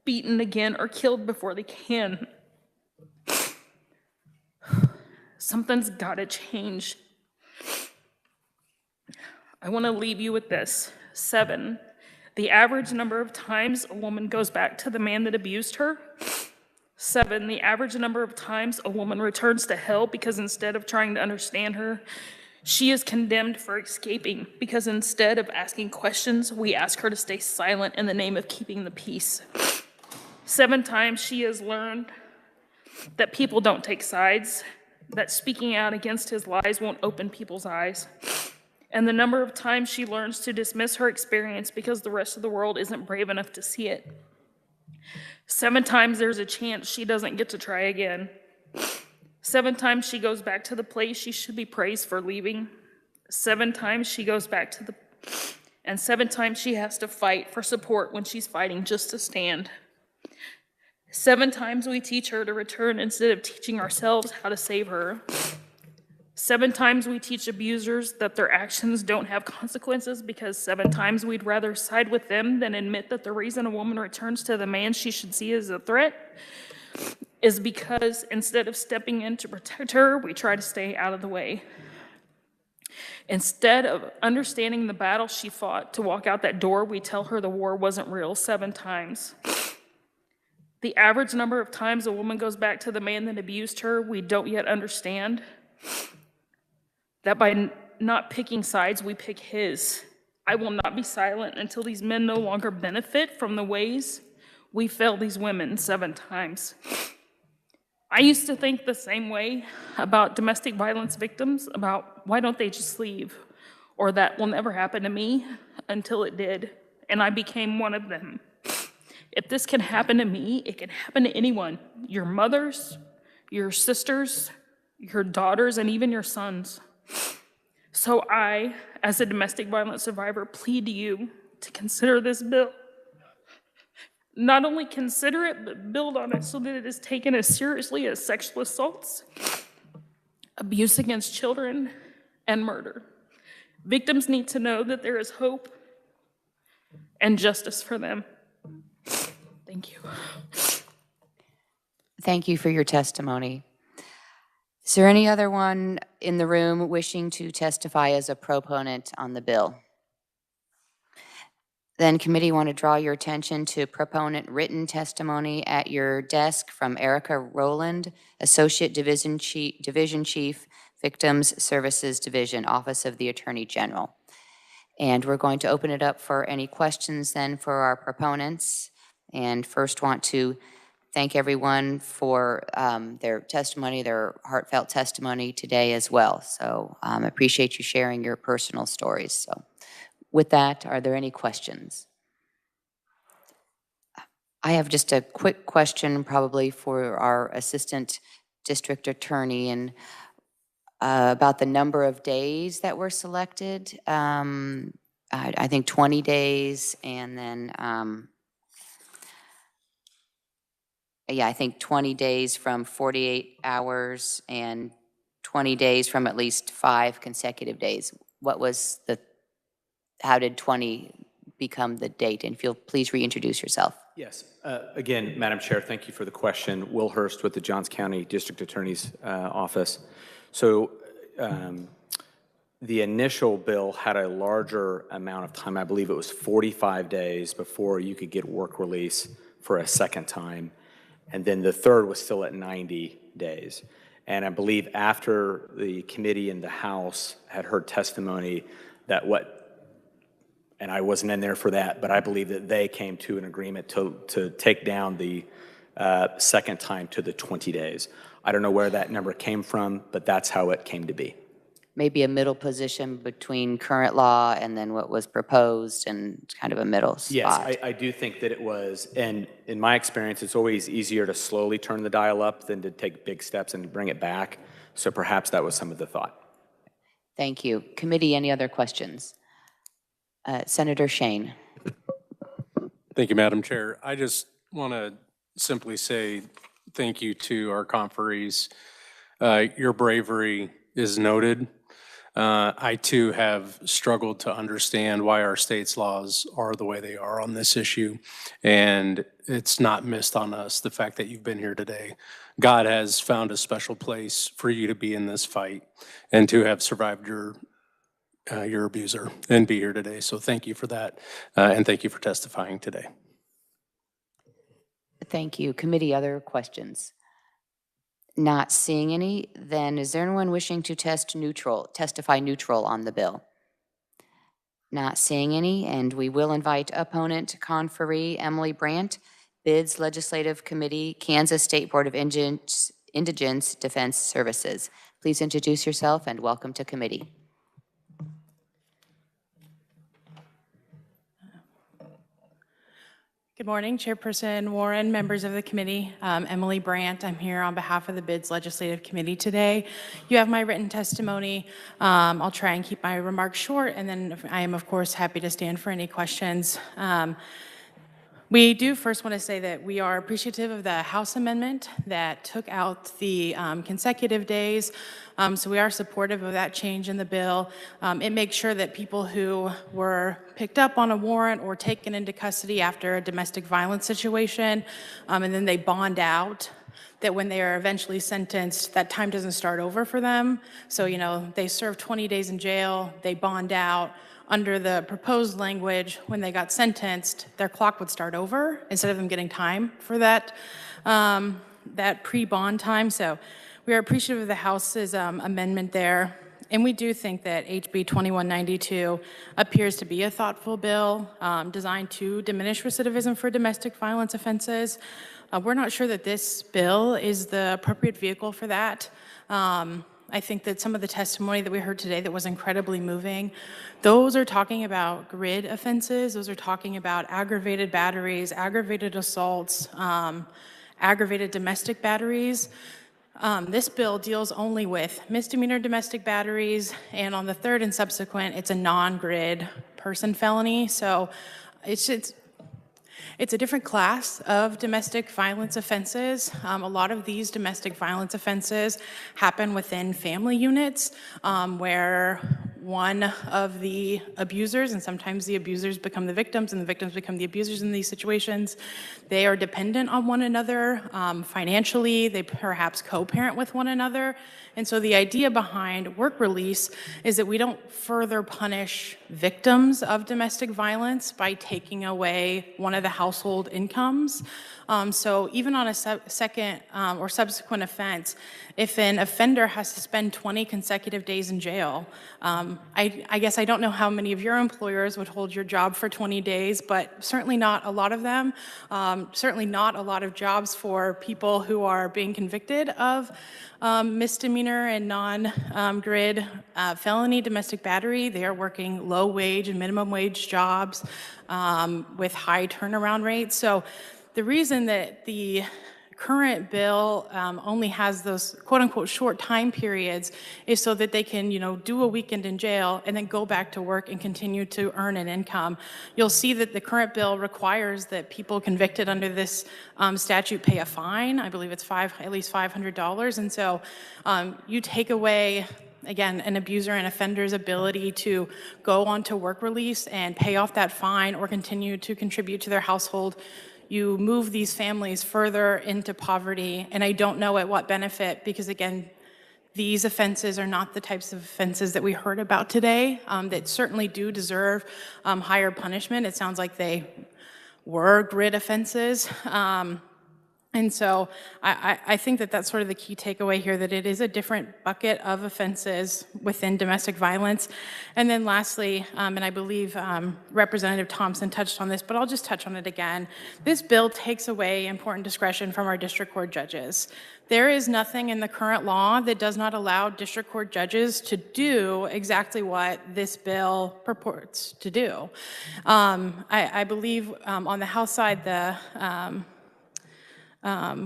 Speaker 10: beaten again or killed before they can. Something's got to change. I want to leave you with this. 7, the average number of times a woman goes back to the man that abused her. 7, the average number of times a woman returns to hell because instead of trying to understand her, she is condemned for escaping because instead of asking questions, we ask her to stay silent in the name of keeping the peace. 7 times she has learned that people don't take sides, that speaking out against his lies won't open people's eyes. And the number of times she learns to dismiss her experience because the rest of the world isn't brave enough to see it. 7 times there's a chance she doesn't get to try again. 7 times she goes back to the place she should be praised for leaving. 7 times she goes back to and 7 times she has to fight for support when she's fighting just to stand. 7 times we teach her to return instead of teaching ourselves how to save her. 7 times we teach abusers that their actions don't have consequences because 7 times we'd rather side with them than admit that the reason a woman returns to the man she should see as a threat is because instead of stepping in to protect her, we try to stay out of the way. Instead of understanding the battle she fought to walk out that door, we tell her the war wasn't real 7 times. The average number of times a woman goes back to the man that abused her, we don't yet understand that by not picking sides, we pick his. I will not be silent until these men no longer benefit from the ways we fail these women 7 times. I used to think the same way about domestic violence victims, about why don't they just leave? Or that will never happen to me until it did, and I became one of them. If this can happen to me, it can happen to anyone. Your mothers, your sisters, your daughters, and even your sons. So I, as a domestic violence survivor, plead to you to consider this bill. Not only consider it, but build on it so that it is taken as seriously as sexual assaults, abuse against children, and murder. Victims need to know that there is hope and justice for them. Thank you.
Speaker 1: Thank you for your testimony. Is there any other one in the room wishing to testify as a proponent on the bill? Then committee want to draw your attention to proponent written testimony at your desk from Erica Rowland, Associate Division Chief, Victims Services Division, Office of the Attorney General. And we're going to open it up for any questions then for our proponents. And first want to thank everyone for their testimony, their heartfelt testimony today as well. So appreciate you sharing your personal stories. So With that, are there any questions? I have just a quick question probably for our Assistant District Attorney and about the number of days that were selected. I think 20 days and then, yeah, I think 20 days from 48 hours and 20 days from at least 5 consecutive days. What was how did 20 become the date? And if you'll please reintroduce yourself.
Speaker 8: Yes. Again, Madam Chair, thank you for the question. Will Hurst with the Johns County District Attorney's Office. So the initial bill had a larger amount of time. I believe it was 45 days before you could get work release for a second time. And then the third was still at 90 days. And I believe after the committee in the House had heard testimony that and I wasn't in there for that, but I believe that they came to an agreement to take down the second time to the 20 days. I don't know where that number came from, but that's how it came to be.
Speaker 1: Maybe a middle position between current law and then what was proposed and kind of a middle spot.
Speaker 8: Yes, I do think that it was, and in my experience, it's always easier to slowly turn the dial up than to take big steps and bring it back. So perhaps that was some of the thought.
Speaker 1: Thank you. Committee, any other questions? Senator Shane.
Speaker 11: Thank you, Madam Chair. I just want to simply say thank you to our conferees. Your bravery is noted. I too have struggled to understand why our state's laws are the way they are on this issue. And it's not missed on us, the fact that you've been here today. God has found a special place for you to be in this fight and to have survived your abuser and be here today. So thank you for that. And thank you for testifying today.
Speaker 1: Thank you. Committee, other questions? Not seeing any, then is there anyone wishing to testify neutral on the bill? Not seeing any, and we will invite opponent conferee Emily Brandt, BIDS Legislative Committee, Kansas State Board of Indigence Defense Services. Please introduce yourself and welcome to committee.
Speaker 12: Good morning, Chairperson Warren, members of the committee. Emily Brandt. I'm here on behalf of the BIDS Legislative Committee today. You have my written testimony. I'll try and keep my remarks short, and then I am, of course, happy to stand for any questions. We do first want to say that we are appreciative of the House amendment that took out the consecutive days. So we are supportive of that change in the bill. It makes sure that people who were picked up on a warrant or taken into custody after a domestic violence situation, and then they bond out, that when they are eventually sentenced, that time doesn't start over for them. So, they serve 20 days in jail, they bond out. Under the proposed language, when they got sentenced, their clock would start over instead of them getting time for that, that pre-bond time. So we are appreciative of the House's amendment there. And we do think that HB 2192 appears to be a thoughtful bill designed to diminish recidivism for domestic violence offenses. We're not sure that this bill is the appropriate vehicle for that. I think that some of the testimony that we heard today that was incredibly moving, those are talking about grid offenses. Those are talking about aggravated batteries, aggravated assaults, aggravated domestic batteries. This bill deals only with misdemeanor domestic batteries, and on the third and subsequent, it's a non-grid person felony. So it's a different class of domestic violence offenses. A lot of these domestic violence offenses happen within family units where one of the abusers, and sometimes the abusers become the victims and the victims become the abusers in these situations, they are dependent on one another financially. They perhaps co-parent with one another. And so the idea behind work release is that we don't further punish victims of domestic violence by taking away one of the household incomes. So even on a second or subsequent offense, if an offender has to spend 20 consecutive days in jail, I guess I don't know how many of your employers would hold your job for 20 days, but certainly not a lot of them. Certainly not a lot of jobs for people who are being convicted of misdemeanor and non-grid felony domestic battery. They are working low wage and minimum wage jobs with high turnaround rates. So the reason that the current bill only has those quote-unquote short time periods is so that they can, do a weekend in jail and then go back to work and continue to earn an income. You'll see that the current bill requires that people convicted under this statute pay a fine. I believe it's at least $500. And so you take away, again, an abuser and offender's ability to go on to work release and pay off that fine or continue to contribute to their household. You move these families further into poverty, and I don't know at what benefit, because again, these offenses are not the types of offenses that we heard about today that certainly do deserve higher punishment. It sounds like they were grid offenses. And so I think that that's sort of the key takeaway here, that it is a different bucket of offenses within domestic violence. And then lastly, and I believe Representative Thompson touched on this, but I'll just touch on it again. This bill takes away important discretion from our district court judges. There is nothing in the current law that does not allow district court judges to do exactly what this bill purports to do. I believe on the House side,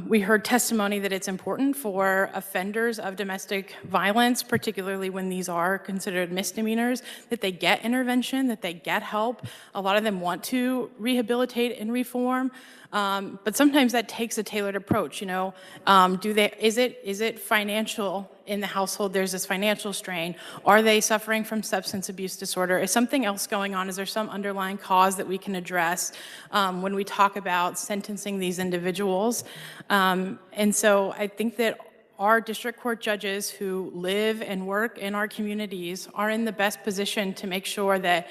Speaker 12: we heard testimony that it's important for offenders of domestic violence, particularly when these are considered misdemeanors, that they get intervention, that they get help. A lot of them want to rehabilitate and reform, but sometimes that takes a tailored approach. Is it financial in the household? There's this financial strain. Are they suffering from substance abuse disorder? Is something else going on? Is there some underlying cause that we can address when we talk about sentencing these individuals? And so I think that our district court judges who live and work in our communities are in the best position to make sure that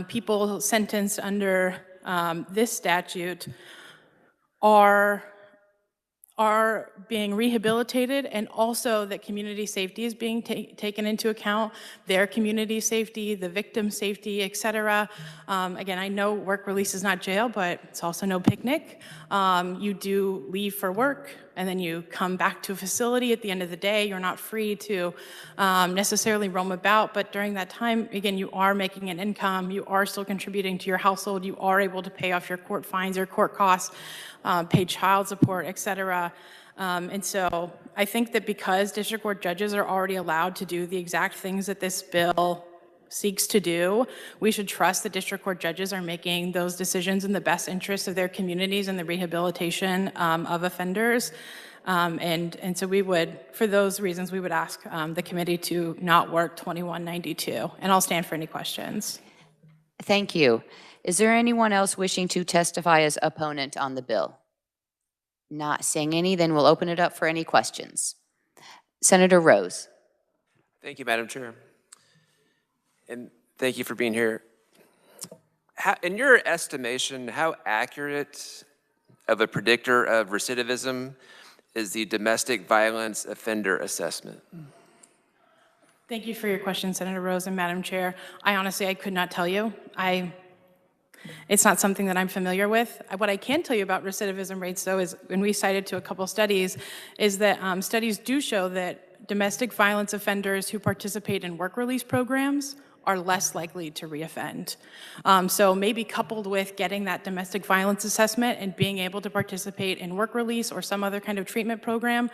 Speaker 12: people sentenced under this statute are being rehabilitated, and also that community safety is being taken into account, their community safety, the victim safety, et cetera. Again, I know work release is not jail, but it's also no picnic. You do leave for work, and then you come back to a facility at the end of the day. You're not free to necessarily roam about, but during that time, again, you are making an income, you are still contributing to your household, you are able to pay off your court fines, your court costs, pay child support, et cetera. And so I think that because district court judges are already allowed to do the exact things that this bill seeks to do, we should trust that district court judges are making those decisions in the best interest of their communities and the rehabilitation of offenders. And so we would, for those reasons, we would ask the committee to not work 2192. And I'll stand for any questions.
Speaker 1: Thank you. Is there anyone else wishing to testify as opponent on the bill? Not seeing any, then we'll open it up for any questions. Senator Rose.
Speaker 13: Thank you, Madam Chair. And thank you for being here. In your estimation, how accurate of a predictor of recidivism is the domestic violence offender assessment?
Speaker 12: Thank you for your question, Senator Rose and Madam Chair. I could not tell you. It's not something that I'm familiar with. What I can tell you about recidivism rates, though, is, when we cited to a couple studies, is that studies do show that domestic violence offenders who participate in work release programs are less likely to reoffend. So maybe coupled with getting that domestic violence assessment and being able to participate in work release or some other kind of treatment program,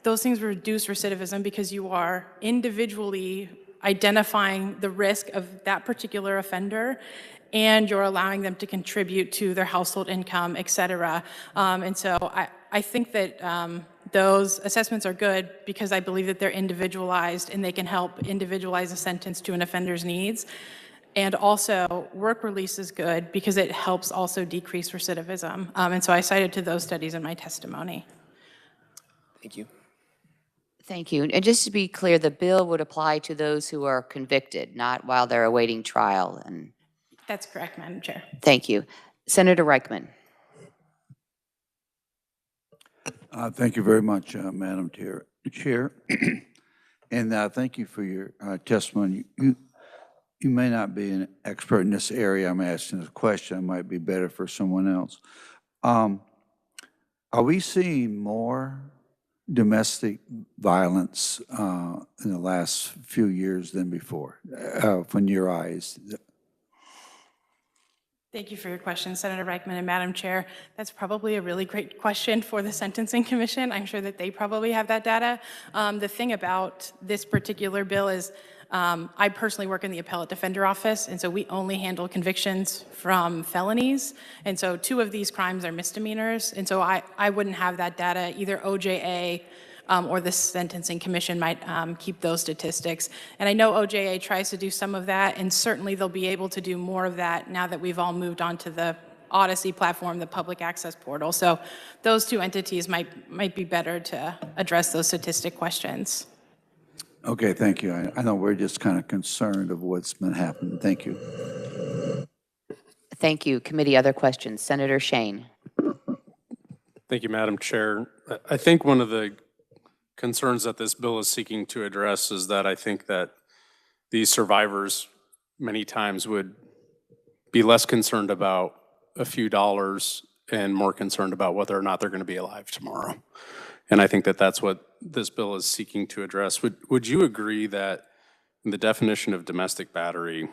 Speaker 12: those things reduce recidivism because you are individually identifying the risk of that particular offender, and you're allowing them to contribute to their household income, et cetera. And so I think that those assessments are good because I believe that they're individualized and they can help individualize a sentence to an offender's needs. And also, work release is good because it helps also decrease recidivism. And so I cited to those studies in my testimony.
Speaker 13: Thank you.
Speaker 1: Thank you. And just to be clear, the bill would apply to those who are convicted, not while they're awaiting trial. And
Speaker 12: that's correct, Madam Chair.
Speaker 1: thank you. Senator Reichman.
Speaker 14: Thank you very much, Madam Chair. And thank you for your testimony. you may not be an expert in this area. I'm asking this question. It might be better for someone else. Are we seeing more domestic violence in the last few years than before, from your eyes?
Speaker 12: Thank you for your question, Senator Reichman and Madam Chair. That's probably a really great question for the Sentencing Commission. I'm sure that they probably have that data. The thing about this particular bill is I personally work in the Appellate Defender Office, and so we only handle convictions from felonies. And so 2 of these crimes are misdemeanors. And so I wouldn't have that data. Either OJA or the Sentencing Commission might keep those statistics. And I know OJA tries to do some of that, and certainly they'll be able to do more of that now that we've all moved on to the Odyssey platform, the public access portal. So those 2 entities might be better to address those statistic questions.
Speaker 14: Okay, thank you. I know we're just kind of concerned of what's been happening. Thank you.
Speaker 1: Thank you. Committee, other questions? Senator Shane.
Speaker 11: Thank you, Madam Chair. I think one of the concerns that this bill is seeking to address is that I think that these survivors many times would be less concerned about a few dollars and more concerned about whether or not they're going to be alive tomorrow. And I think that that's what this bill is seeking to address. Would you agree that in the definition of domestic battery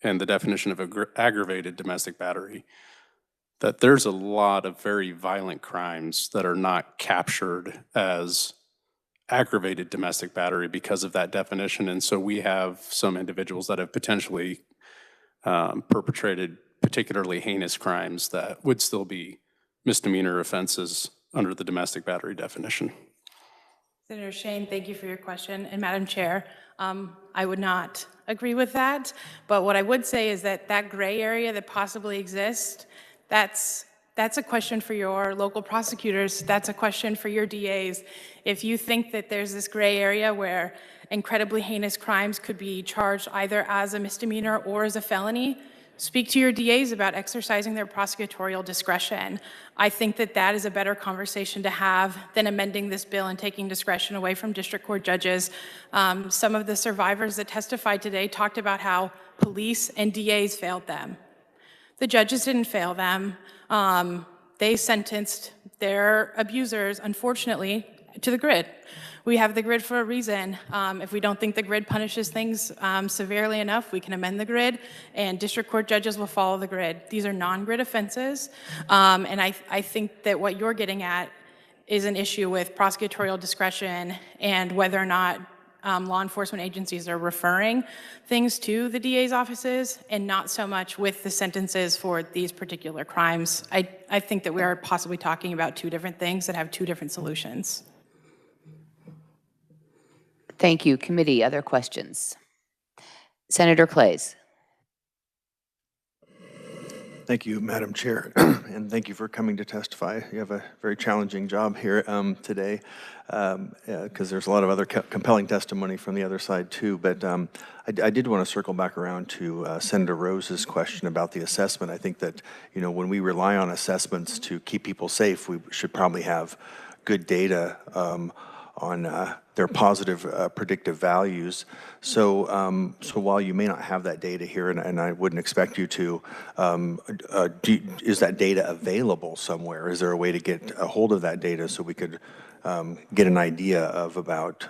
Speaker 11: and the definition of aggravated domestic battery, that there's a lot of very violent crimes that are not captured as aggravated domestic battery because of that definition? And so we have some individuals that have potentially perpetrated particularly heinous crimes that would still be misdemeanor offenses under the domestic battery definition.
Speaker 12: Senator Shane, thank you for your question. And Madam Chair, I would not agree with that. But what I would say is that that gray area that possibly exists, that's a question for your local prosecutors. That's a question for your DAs. If you think that there's this gray area where incredibly heinous crimes could be charged either as a misdemeanor or as a felony, speak to your DAs about exercising their prosecutorial discretion. I think that that is a better conversation to have than amending this bill and taking discretion away from district court judges. Some of the survivors that testified today talked about how police and DAs failed them. The judges didn't fail them. They sentenced their abusers, unfortunately, to the grid. We have the grid for a reason. If we don't think the grid punishes things severely enough, we can amend the grid, and district court judges will follow the grid. These are non-grid offenses, and I think that what you're getting at is an issue with prosecutorial discretion and whether or not law enforcement agencies are referring things to the DA's offices and not so much with the sentences for these particular crimes. I think that we are possibly talking about 2 different things that have 2 different solutions.
Speaker 1: Thank you. Committee, other questions? Senator Clays.
Speaker 15: Thank you, Madam Chair, and thank you for coming to testify. You have a very challenging job here today because there's a lot of other compelling testimony from the other side too, but I did want to circle back around to Senator Rose's question about the assessment. I think that, you know, when we rely on assessments to keep people safe, we should probably have good data on their positive predictive values. So, so while you may not have that data here, and I wouldn't expect you to, is that data available somewhere? Is there a way to get a hold of that data so we could get an idea of about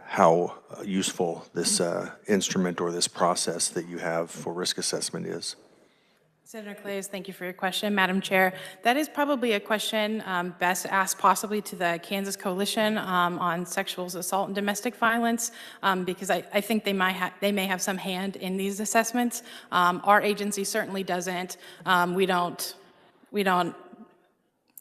Speaker 15: how useful this instrument or this process that you have for risk assessment is?
Speaker 12: Senator Clays, thank you for your question. Madam Chair, that is probably a question best asked possibly to the Kansas Coalition on sexual assault and domestic violence, because I think they may have some hand in these assessments. Our agency certainly doesn't. We don't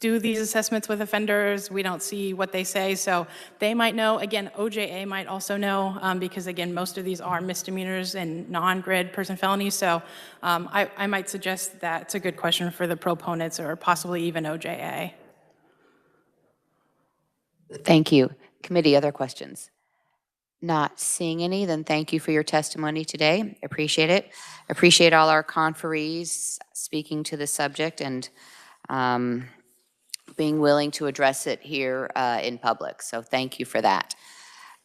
Speaker 12: do these assessments with offenders. We don't see what they say, so they might know. Again, OJA might also know, because again, most of these are misdemeanors and non-grid person felonies, so I might suggest that it's a good question for the proponents or possibly even OJA.
Speaker 1: Thank you. Committee, other questions? Not seeing any, then thank you for your testimony today. Appreciate it. Appreciate all our conferees speaking to the subject and being willing to address it here in public. So thank you for that.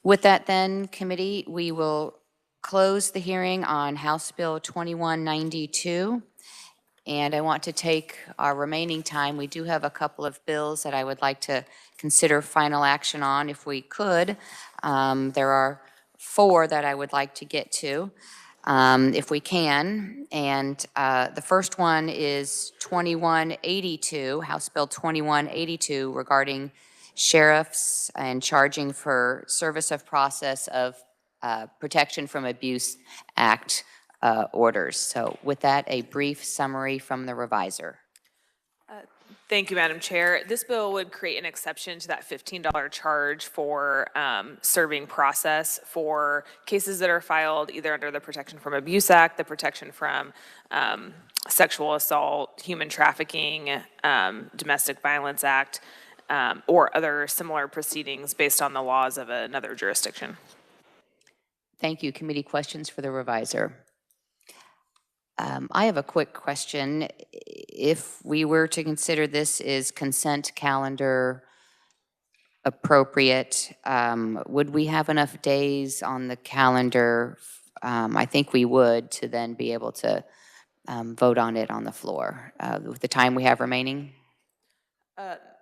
Speaker 1: With that then, committee, we will close the hearing on House Bill 2192. And I want to take our remaining time. We do have a couple of bills that I would like to consider final action on if we could. There are 4 that I would like to get to if we can. And the first one is 2182, House Bill 2182, regarding sheriffs and charging for service of process of Protection from Abuse Act orders. So with that, a brief summary from the reviser.
Speaker 3: Thank you, Madam Chair. This bill would create an exception to that $15 charge for serving process for cases that are filed either under the Protection from Abuse Act, the Protection from Sexual Assault, Human Trafficking, Domestic Violence Act, or other similar proceedings based on the laws of another jurisdiction.
Speaker 1: Thank you. Committee questions for the reviser. I have a quick question. If we were to consider this is consent calendar appropriate, would we have enough days on the calendar? I think we would, to then be able to vote on it on the floor with the time we have remaining.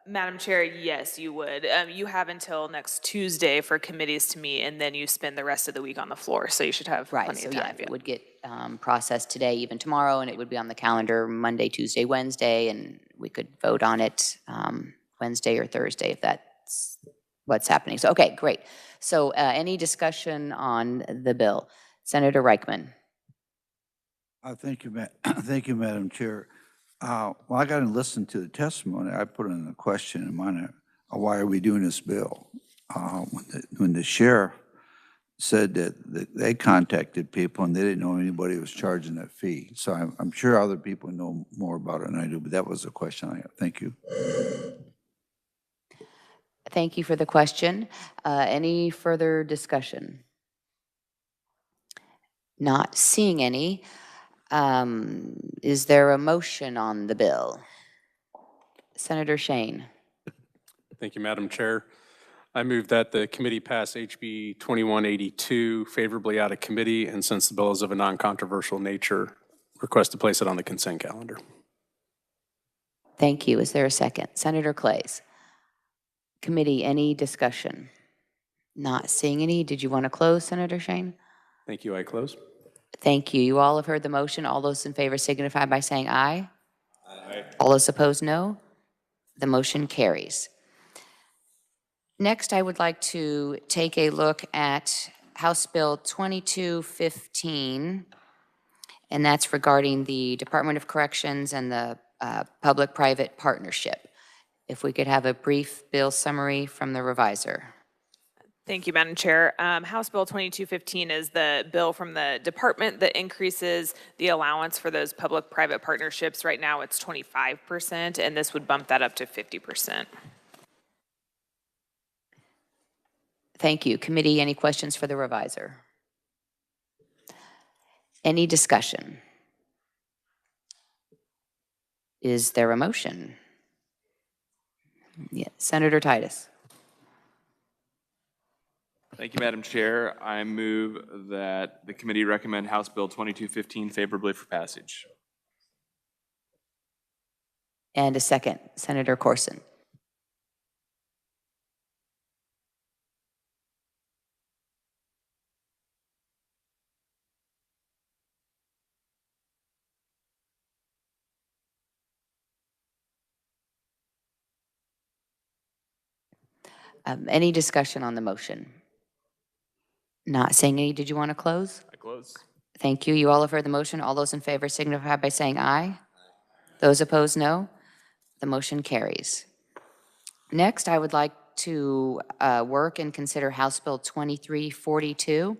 Speaker 3: Madam Chair, yes, you would. You have until next Tuesday for committees to meet, and then you spend the rest of the week on the floor, so you should have plenty of time.
Speaker 1: It would get processed today, even tomorrow, and it would be on the calendar Monday, Tuesday, Wednesday, and we could vote on it Wednesday or Thursday if that's what's happening. So, okay, great. So any discussion on the bill? Senator Reichman.
Speaker 14: Thank you, Madam Chair. Well, I got to listen to the testimony. I put in a question in mine. Why are we doing this bill? When the sheriff said that they contacted people and they didn't know anybody was charging that fee. So I'm sure other people know more about it than I do, but that was the question I have. Thank you.
Speaker 1: Thank you for the question. Any further discussion? Not seeing any. Is there a motion on the bill? Senator Shane.
Speaker 11: Thank you, Madam Chair. I move that the committee pass HB 2182 favorably out of committee, and since the bill is of a non-controversial nature, request to place it on the consent calendar.
Speaker 1: Thank you. Is there a second? Senator Clays. Committee, any discussion? Not seeing any. Did you want to close, Senator Shane?
Speaker 11: Thank you. I close.
Speaker 1: Thank you. You all have heard the motion. All those in favor signify by saying aye. Aye. All those opposed, no. The motion carries. Next, I would like to take a look at House Bill 2215, and that's regarding the Department of Corrections and the public-private partnership. If we could have a brief bill summary from the reviser.
Speaker 3: Thank you, Madam Chair. House Bill 2215 is the bill from the department that increases the allowance for those public-private partnerships. Right now, it's 25%, and this would bump that up to 50%.
Speaker 1: Thank you. Committee, any questions for the reviser? Any discussion? Is there a motion? Yeah. Senator Titus.
Speaker 16: Thank you, Madam Chair. I move that the committee recommend House Bill 2215 favorably for passage.
Speaker 1: And a second, Senator Corson. Any discussion on the motion? Not seeing any. Did you want to close?
Speaker 16: I close.
Speaker 1: Thank you. You all have heard the motion. All those in favor signify by saying aye. Those opposed, no. The motion carries. Next, I would like to work and consider House Bill 2342,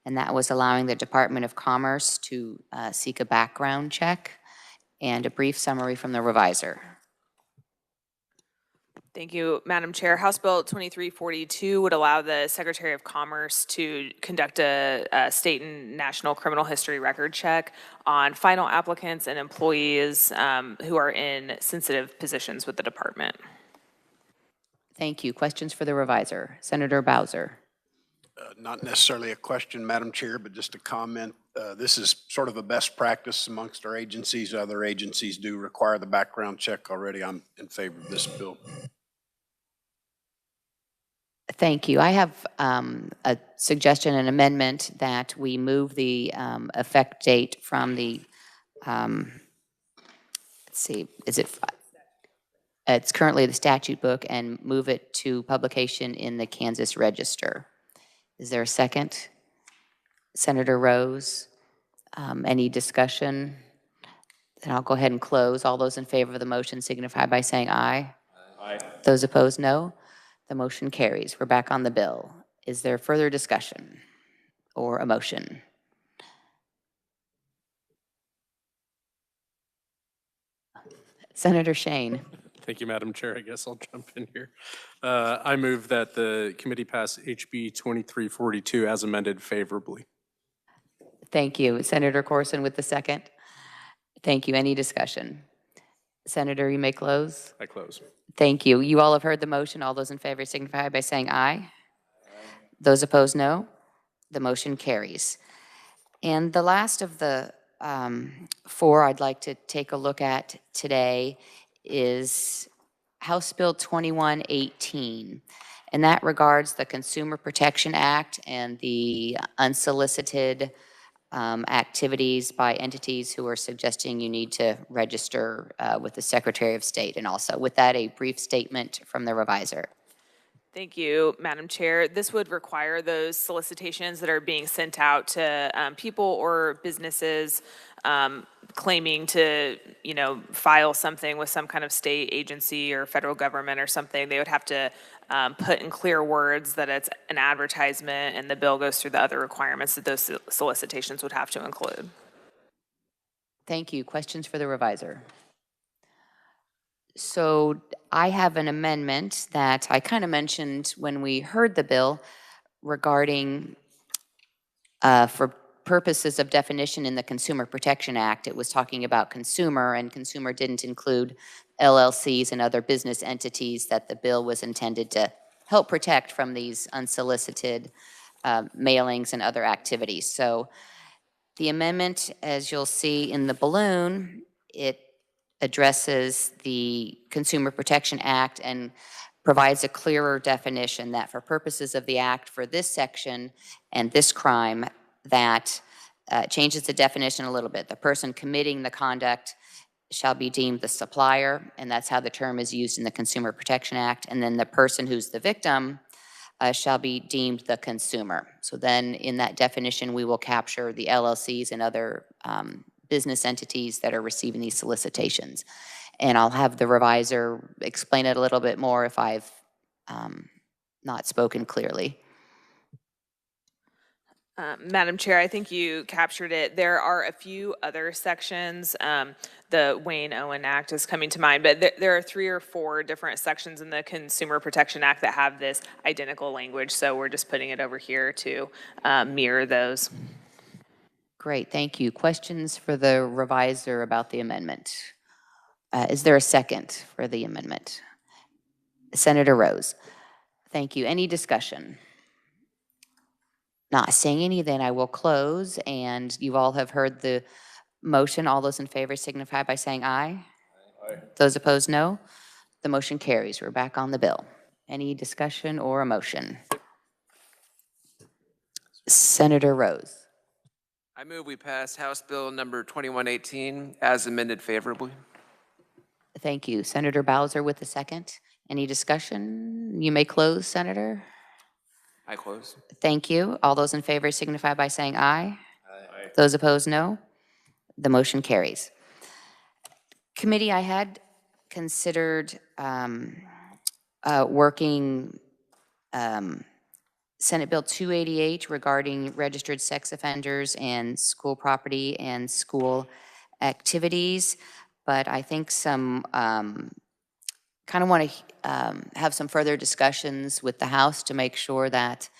Speaker 1: and that was allowing the Department of Commerce to seek a background check, and a brief summary from the reviser.
Speaker 3: Thank you, Madam Chair. House Bill 2342 would allow the Secretary of Commerce to conduct a state and national criminal history record check on final applicants and employees who are in sensitive positions with the department.
Speaker 1: Thank you. Questions for the reviser? Senator Bowser.
Speaker 17: not necessarily a question, Madam Chair, but just a comment. This is sort of a best practice amongst our agencies. Other agencies do require the background check already. I'm in favor of this bill.
Speaker 1: Thank you. I have a suggestion, an amendment that we move the effect date from the, let's see, it's currently the statute book, and move it to publication in the Kansas Register. Is there a second? Senator Rose, any discussion? Then I'll go ahead and close. All those in favor of the motion signify by saying aye.
Speaker 16: Aye.
Speaker 1: Those opposed, no. The motion carries. We're back on the bill. Is there further discussion or a motion? Senator Shane.
Speaker 11: Thank you, Madam Chair. I guess I'll jump in here. I move that the committee pass HB 2342 as amended favorably.
Speaker 1: Thank you. Senator Corson with the second. Thank you. Any discussion? Senator, you may close.
Speaker 11: I close.
Speaker 1: Thank you. You all have heard the motion. All those in favor signify by saying aye. Those opposed, no. The motion carries. And the last of the four I'd like to take a look at today is House Bill 2118. And that regards the Consumer Protection Act and the unsolicited activities by entities who are suggesting you need to register with the Secretary of State. And also with that, a brief statement from the reviser.
Speaker 3: Thank you, Madam Chair. This would require those solicitations that are being sent out to people or businesses claiming to, file something with some kind of state agency or federal government or something. They would have to put in clear words that it's an advertisement, and the bill goes through the other requirements that those solicitations would have to include.
Speaker 1: Thank you. Questions for the reviser? So I have an amendment that I kind of mentioned when we heard the bill regarding for purposes of definition in the Consumer Protection Act. It was talking about consumer, and consumer didn't include LLCs and other business entities that the bill was intended to help protect from these unsolicited mailings and other activities. So the amendment, as you'll see in the balloon, it addresses the Consumer Protection Act and provides a clearer definition that for purposes of the act for this section and this crime, that changes the definition a little bit. The person committing the conduct shall be deemed the supplier, and that's how the term is used in the Consumer Protection Act. And then the person who's the victim shall be deemed the consumer. So then in that definition, we will capture the LLCs and other business entities that are receiving these solicitations. And I'll have the reviser explain it a little bit more if I've not spoken clearly.
Speaker 3: Madam Chair, I think you captured it. There are a few other sections. The Wayne-Owen Act is coming to mind, but there are 3 or 4 different sections in the Consumer Protection Act that have this identical language, so we're just putting it over here to mirror those.
Speaker 1: Great, thank you. Questions for the reviser about the amendment? Is there a second for the amendment? Senator Rose. Thank you. Any discussion? Not seeing any, then I will close, and you all have heard the motion. All those in favor signify by saying aye. Aye. Those opposed, no. The motion carries. We're back on the bill. Any discussion or a motion? Senator Rose.
Speaker 13: I move we pass House Bill number 2118 as amended favorably.
Speaker 1: Thank you. Senator Bowser with the second. Any discussion? You may close, Senator.
Speaker 13: I close.
Speaker 1: Thank you. All those in favor signify by saying aye. Aye. Those opposed, no. The motion carries. Committee, I had considered working Senate Bill 288 regarding registered sex offenders and school property and school activities, but I think some kind of want to have some further discussions with the House to make sure that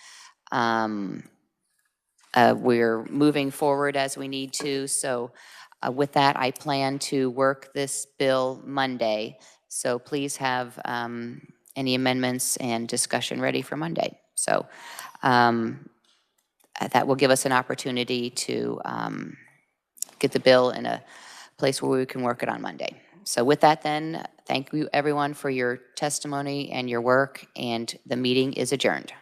Speaker 1: we're moving forward as we need to. So with that, I plan to work this bill Monday. So please have any amendments and discussion ready for Monday. So that will give us an opportunity to get the bill in a place where we can work it on Monday. So with that then, thank you everyone for your testimony and your work, and the meeting is adjourned.